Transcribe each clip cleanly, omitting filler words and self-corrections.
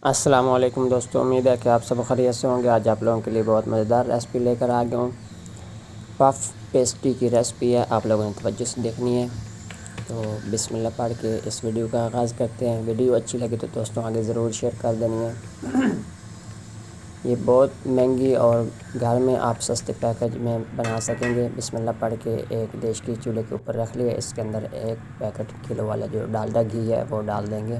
السلام علیکم دوستوں، امید ہے کہ آپ سب خیریت سے ہوں گے۔ آج آپ لوگوں کے لیے بہت مزیدار ریسپی لے کر آ گیا ہوں۔ پف پیسٹری کی ریسپی ہے، آپ لوگوں نے توجہ سے دیکھنی ہے۔ تو بسم اللہ پڑھ کے اس ویڈیو کا آغاز کرتے ہیں۔ ویڈیو اچھی لگے تو دوستوں آگے ضرور شیئر کر دینی ہے۔ یہ بہت مہنگی اور گھر میں آپ سستے پیکج میں بنا سکیں گے۔ بسم اللہ پڑھ کے ایک دیش کی چولہے کے اوپر رکھ لیا، اس کے اندر ایک پیکٹ کلو والا جو ڈالڈا گھی ہے وہ ڈال دیں گے۔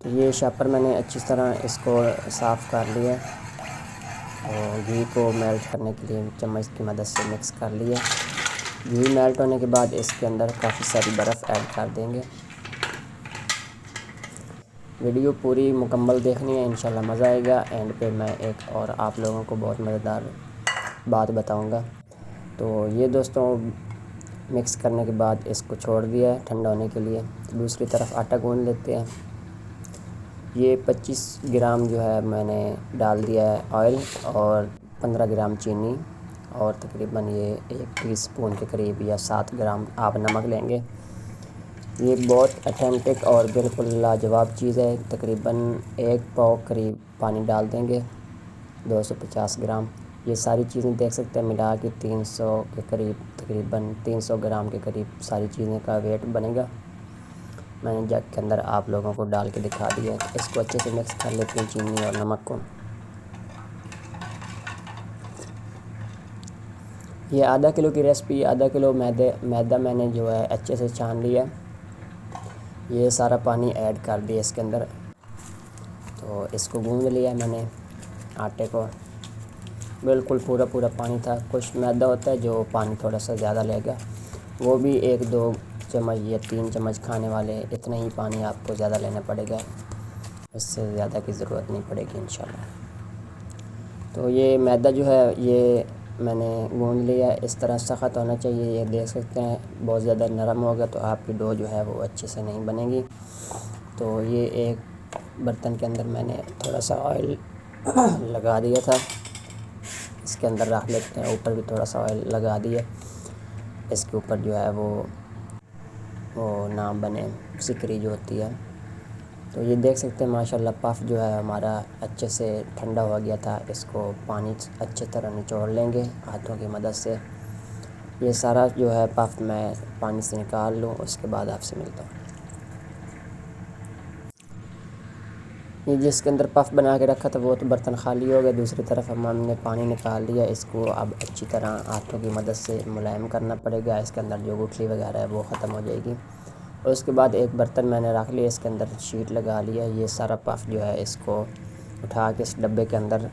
یہ شاپر میں نے اچھی طرح اس کو صاف کر لیا اور گھی کو میلٹ کرنے کے لیے چمچ کی مدد سے مکس کر لیا۔ گھی میلٹ ہونے کے بعد اس کے اندر کافی ساری برف ایڈ کر دیں گے۔ ویڈیو پوری مکمل دیکھنی ہے، انشاءاللہ مزہ آئے گا۔ اینڈ پہ میں ایک اور آپ لوگوں کو بہت مزیدار بات بتاؤں گا۔ تو یہ دوستوں مکس کرنے کے بعد اس کو چھوڑ دیا ہے ٹھنڈا ہونے کے لیے۔ دوسری طرف آٹا گوندھ لیتے ہیں۔ یہ 25 گرام جو ہے میں نے ڈال دیا ہے آئل، اور 15 گرام چینی، اور تقریباً یہ 1 ٹی اسپون کے قریب یا 7 گرام آپ نمک لیں گے۔ یہ بہت اتھینٹک اور بالکل لاجواب چیز ہے۔ تقریباً 1 پاؤ قریب پانی ڈال دیں گے، 250 گرام۔ یہ ساری چیزیں دیکھ سکتے ہیں ملا کے 300 کے قریب، تقریباً 300 گرام کے قریب ساری چیزیں کا ویٹ بنے گا۔ میں نے جگ کے اندر آپ لوگوں کو ڈال کے دکھا دیا ہے۔ اس کو اچھے سے مکس کر لیتے ہیں چینی اور نمک کو۔ یہ آدھا کلو کی ریسپی، آدھا کلو میدا میں نے جو ہے اچھے سے چھان لیا۔ یہ سارا پانی ایڈ کر دیا اس کے اندر، تو اس کو گوندھ لیا میں نے آٹے کو۔ بالکل پورا پانی تھا۔ کچھ میدا ہوتا ہے جو پانی تھوڑا سا زیادہ لے گا، وہ بھی 1-2 چمچ یا 3 چمچ کھانے والے، اتنا ہی پانی آپ کو زیادہ لینا پڑے گا، اس سے زیادہ کی ضرورت نہیں پڑے گی انشاءاللہ۔ تو یہ میدا جو ہے یہ میں نے گوندھ لیا، اس طرح سخت ہونا چاہیے۔ یہ دیکھ سکتے ہیں بہت زیادہ نرم ہوگا تو آپ کی ڈو جو ہے وہ اچھے سے نہیں بنے گی۔ تو یہ ایک برتن کے اندر میں نے تھوڑا سا آئل لگا دیا تھا، اس کے اندر رکھ لیتے ہیں۔ اوپر بھی تھوڑا سا آئل لگا دیا، اس کے اوپر جو ہے وہ نہ بنے سکری جو ہوتی ہے۔ تو یہ دیکھ سکتے ہیں ماشاءاللہ پف جو ہے ہمارا اچھے سے ٹھنڈا ہو گیا تھا۔ اس کو پانی اچھی طرح نچوڑ لیں گے ہاتھوں کی مدد سے۔ یہ سارا جو ہے پف میں پانی سے نکال لوں، اس کے بعد آپ سے ملتا ہوں۔ یہ جس کے اندر پف بنا کے رکھا تھا وہ تو برتن خالی ہو گیا، دوسری طرف ہم نے پانی نکال لیا۔ اس کو اب اچھی طرح ہاتھوں کی مدد سے ملائم کرنا پڑے گا، اس کے اندر جو گٹھلی وغیرہ ہے وہ ختم ہو جائے گی۔ اور اس کے بعد ایک برتن میں نے رکھ لیا، اس کے اندر شیٹ لگا لیا۔ یہ سارا پف جو ہے اس کو اٹھا کے اس ڈبے کے اندر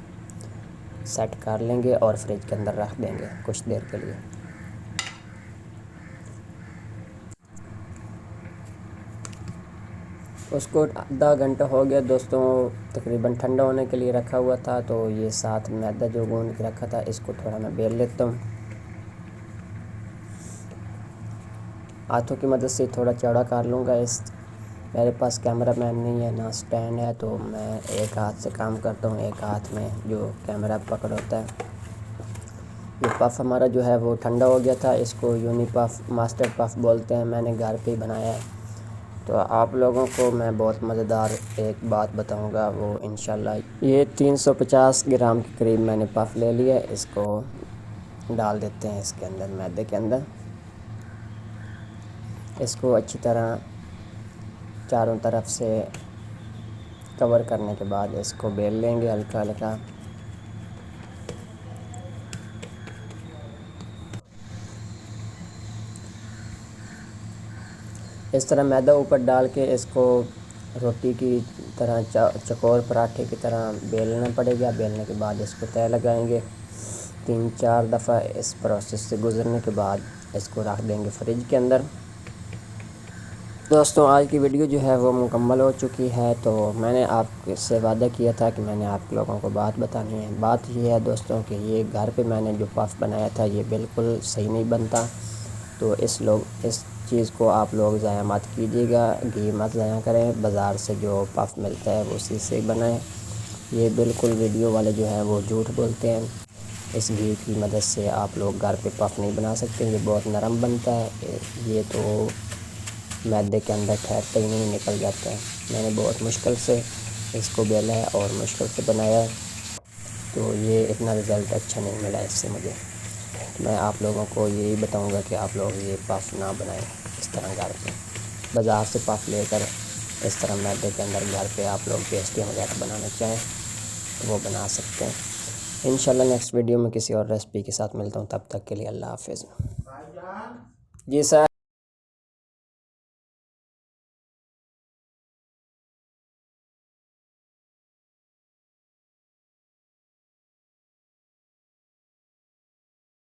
سیٹ کر لیں گے اور فریج کے اندر رکھ دیں گے کچھ دیر کے لیے۔ اس کو آدھا گھنٹہ ہو گیا دوستوں، تقریباً ٹھنڈا ہونے کے لیے رکھا ہوا تھا۔ تو یہ ساتھ میدا جو گوندھ کے رکھا تھا اس کو تھوڑا میں بیل لیتا ہوں، ہاتھوں کی مدد سے تھوڑا چوڑا کر لوں گا۔ میرے پاس کیمرہ مین نہیں ہے، نہ سٹینڈ ہے، تو میں ایک ہاتھ سے کام کرتا ہوں، ایک ہاتھ میں جو کیمرہ پکڑ ہوتا ہے۔ یہ پف ہمارا جو ہے وہ ٹھنڈا ہو گیا تھا، اس کو یونی پف ماسٹر پف بولتے ہیں، میں نے گھر پہ ہی بنایا ہے۔ تو آپ لوگوں کو میں بہت مزیدار ایک بات بتاؤں گا، وہ انشاءاللہ یہ 350 گرام کے قریب میں نے پف لے لیا۔ اس کو ڈال دیتے ہیں اس کے اندر میدے کے اندر۔ اس کو اچھی طرح چاروں طرف سے کور کرنے کے بعد اس کو بیل لیں گے ہلکا ہلکا۔ اس طرح میدا اوپر ڈال کے اس کو روٹی کی طرح چکور پراٹھے کی طرح بیلنا پڑے گا۔ بیلنے کے بعد اس کو تہہ لگائیں گے 3-4 دفعہ۔ اس پروسیس سے گزرنے کے بعد اس کو رکھ دیں گے فریج کے اندر۔ دوستوں آج کی ویڈیو جو ہے وہ مکمل ہو چکی ہے۔ تو میں نے آپ سے وعدہ کیا تھا کہ میں نے آپ لوگوں کو بات بتانی ہے۔ بات یہ ہے دوستوں کہ یہ گھر پہ میں نے جو پف بنایا تھا یہ بالکل صحیح نہیں بنتا۔ تو اس چیز کو آپ لوگ ضائع مت کیجیے گا، گھی مت ضائع کریں، بازار سے جو پف ملتا ہے وہ اسی سے بنائیں۔ یہ بالکل ویڈیو والے جو ہیں وہ جھوٹ بولتے ہیں، اس گھی کی مدد سے آپ لوگ گھر پہ پف نہیں بنا سکتے، یہ بہت نرم بنتا ہے، یہ تو میدے کے اندر ٹھہرتا ہی نہیں، نکل جاتا ہے۔ میں نے بہت مشکل سے اس کو بیلا ہے اور مشکل سے بنایا ہے، تو یہ اتنا رزلٹ اچھا نہیں ملا اس سے مجھے۔ میں آپ لوگوں کو یہی بتاؤں گا کہ آپ لوگ یہ پف نہ بنائیں اس طرح گھر پہ۔ بازار سے پف لے کر اس طرح میدے کے اندر گھر پہ آپ لوگ پیسٹریاں وغیرہ بنانا چاہیں تو وہ بنا سکتے ہیں۔ انشاءاللہ نیکسٹ ویڈیو میں کسی اور ریسپی کے ساتھ ملتا ہوں، تب تک کے لیے اللہ حافظ۔ جی سر۔